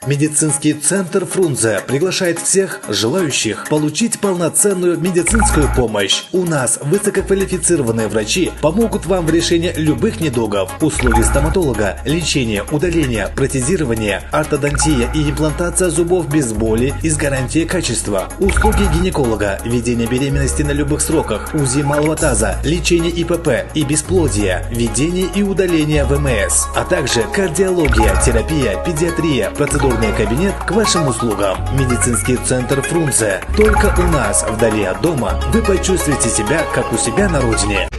Медицинский центр Фрунзе приглашает всех желающих получить полноценную медицинскую помощь. У нас высококвалифицированные врачи помогут вам в решении любых недугов. Услуги стоматолога, лечение, удаление, протезирование, ортодонтия и имплантация зубов без боли и с гарантией качества. Услуги гинеколога, ведение беременности на любых сроках, УЗИ малого таза, лечение ИПП и бесплодия, ведение и удаление ВМС, а также кардиология, терапия, педиатрия, процедурный кабинет к вашим услугам. Медицинский центр Фрунзе. Только у нас, вдали от дома, вы почувствуете себя, как у себя на родине.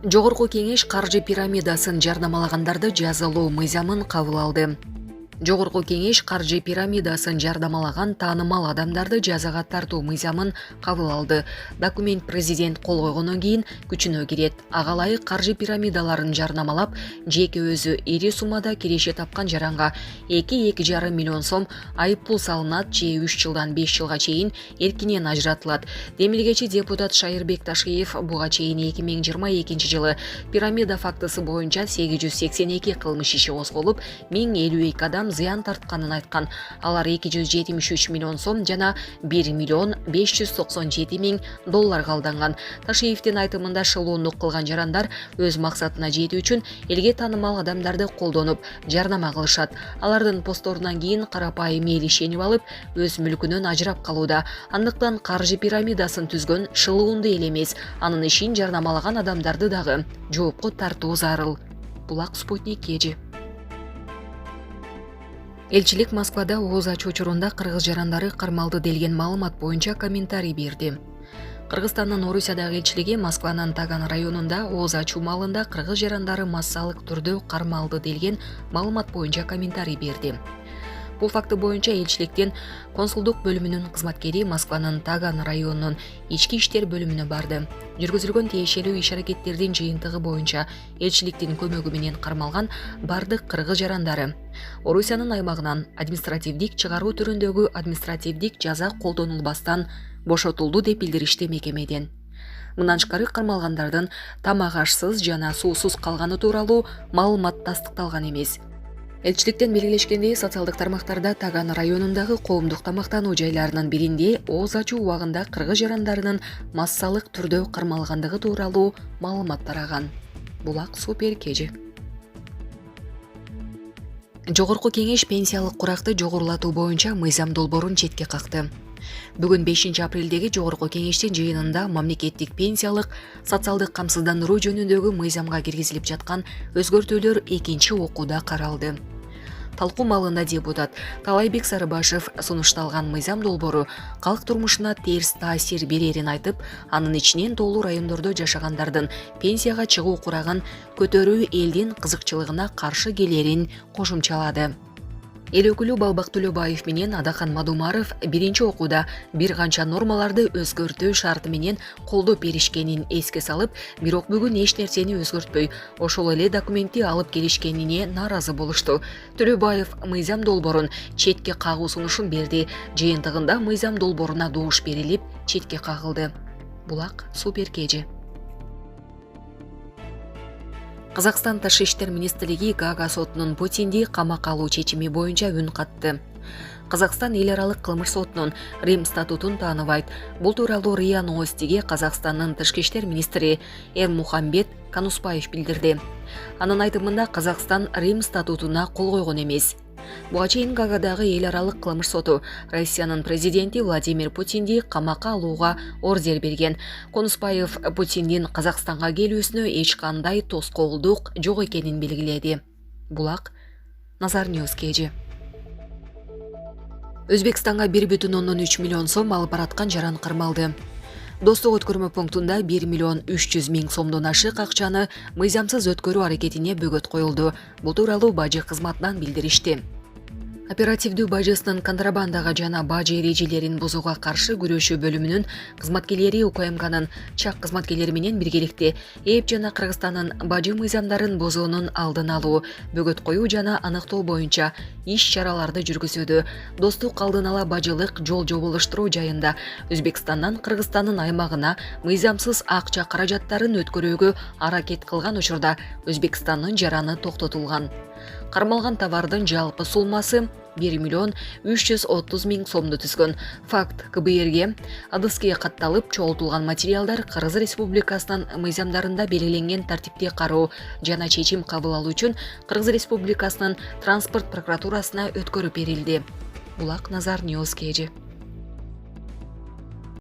Жогорку кеңеш каржы пирамидасын жардамалагандарды жазалоо мыйзамын кабыл алды. Жогорку кеңеш каржы пирамидасын жардамалаган таанымал адамдарды жазага тартуу мыйзамын кабыл алды. Документ президент кол койгондон кийин күчүнө кирет. Ага ылайык каржы пирамидаларын жарнамалап, жеке өзү ири суммада киреше тапкан жаранга 2,5 миллион сом айып пул салынат же 3 жылдан 5 жылга чейин эркинен ажыратылат. Демилгечи депутат Шайырбек Ташкиев буга чейин 2022 жылы пирамида фактысы боюнча 882 кылмыш иши козголуп, 1052 адам зыян тартканын айткан. Алар 273 миллион сом жана 1 миллион 597 миң долларга алданган. Ташиевдин айтымында шылуундук кылган жарандар өз максатына жетүү үчүн элге таанымал адамдарды колдонуп, жарнама кылышат. Алардын постторунан кийин карапайым эл ишенип алып, өз мүлкүнөн ажырап калууда. Андыктан каржы пирамидасын түзгөн шылуунду эл эмес, анын ишин жарнамалаган адамдарды дагы жоопко тартуу зарыл. Булак Спутник кежи. Элчилик Москвада ооз ачуу учурунда кыргыз жарандары кармалды делген маалымат боюнча комментарий берди. Кыргызстандын Орусиядагы элчилиги Москванын Таган районунда ооз ачуу маалында кыргыз жарандары массалык түрдө кармалды делген маалымат боюнча комментарий берди. Бул факты боюнча элчиликтин консулдук бөлүмүнүн кызматкери Москванын Таган районунун ички иштер бөлүмүнө барды. Жүргүзүлгөн тиешелүү иш-аракеттердин жыйынтыгы боюнча элчиликтин көмөгү менен кармалган бардык кыргыз жарандары Орусиянын аймагынан административдик чыгаруу түрүндөгү административдик жаза колдонулбастан бошотулду деп билдиришти мекемеден. Мындан тышкары кармалгандардын тамак ашсыз жана суусуз калганы тууралуу маалымат тастыкталган эмес. Элчиликтен белгилешкендей, социалдык тармактарда Таган районундагы коомдук тамактануу жайларынын биринде ооз ачуу убагында кыргыз жарандарынын массалык түрдө кармалгандыгы тууралуу маалымат тараган. Булак Супер кежи. Жогорку кеңеш пенсиялык куракты жогорулатуу боюнча мыйзам долбоорун четке какты. Бүгүн 5 апрелдеги Жогорку кеңештин жыйынында мамлекеттик пенсиялык социалдык камсыздандыруу жөнүндөгү мыйзамга киргизилип жаткан өзгөртүүлөр экинчи окууда каралды. Талкуу маалында депутат Талайбек Сарыбашев сунушталган мыйзам долбоору калк турмушуна терс таасир берерин айтып, анын ичинен тоолуу райондордо жашагандардын пенсияга чыгуу курагын көтөрүү элдин кызыкчылыгына каршы келерин кошумчалады. Эл өкүлү Балбак Төлөбаев менен Адахан Мадумаров биринчи окууда бир канча нормаларды өзгөртүү шарты менен колдоп беришкенин эске салып, бирок бүгүн эч нерсени өзгөртпөй, ошол эле документти алып келишкенине нааразы болушту. Төлөбаев мыйзам долбоорун четке кагуу сунушун берди. Жыйынтыгында мыйзам долбооруна добуш берилип, четке кагылды. Булак Супер кежи. Казакстан Тышкы иштер министрлиги Гаага сотунун Путинди камакка алуу чечими боюнча үн катты. Казакстан эл аралык кылмыш сотунун Рим статутун тааныбайт. Бул тууралуу РИА Новостиге Казакстандын Тышкы иштер министри Эрмухамбет Кануспаев билдирди. Анын айтымында Казакстан Рим статутуна кол койгон эмес. Буга чейин Гаагадагы эл аралык кылмыш соту Россиянын президенти Владимир Путинди камакка алууга ордер берген. Конуспаев Путиндин Казакстанга келүүсүнө эч кандай тоскоолдук жок экенин белгиледи. Булак Назар Ньюс кежи. Өзбекстанга 1,3 миллион сом алып бараткан жаран кармалды. Достук өткөрмө пунктунда 1 миллион 300 миң сомдон ашык акчаны мыйзамсыз өткөрүү аракетине бөгөт коюлду. Бул тууралуу бажы кызматынан билдиришти. Оперативдүү бажысынын контрабандага жана бажы эрежелерин бузууга каршы күрөшүү бөлүмүнүн кызматкерлери УКМКнын чак кызматкерлери менен биргеликте ЭП жана Кыргызстандын бажы мыйзамдарын бузуунун алдын алуу, бөгөт коюу жана аныктоо боюнча иш-чараларды жүргүзүүдө. Достук алдын ала бажылык жол жоболоштуруу жайында Өзбекстандан Кыргызстандын аймагына мыйзамсыз акча каражаттарын өткөрүүгө аракет кылган учурда Өзбекстандын жараны токтотулган. Кармалган товардын жалпы суммасы 1 миллион 330 миң сомду түзгөн. Факт КБРге адыске катталып чогултулган материалдар Кыргыз Республикасынын мыйзамдарында белгиленген тартипте кароо жана чечим кабыл алуу үчүн Кыргыз Республикасынын транспорт прокуратурасына өткөрүп берилди. Булак Назар Ньюс KG.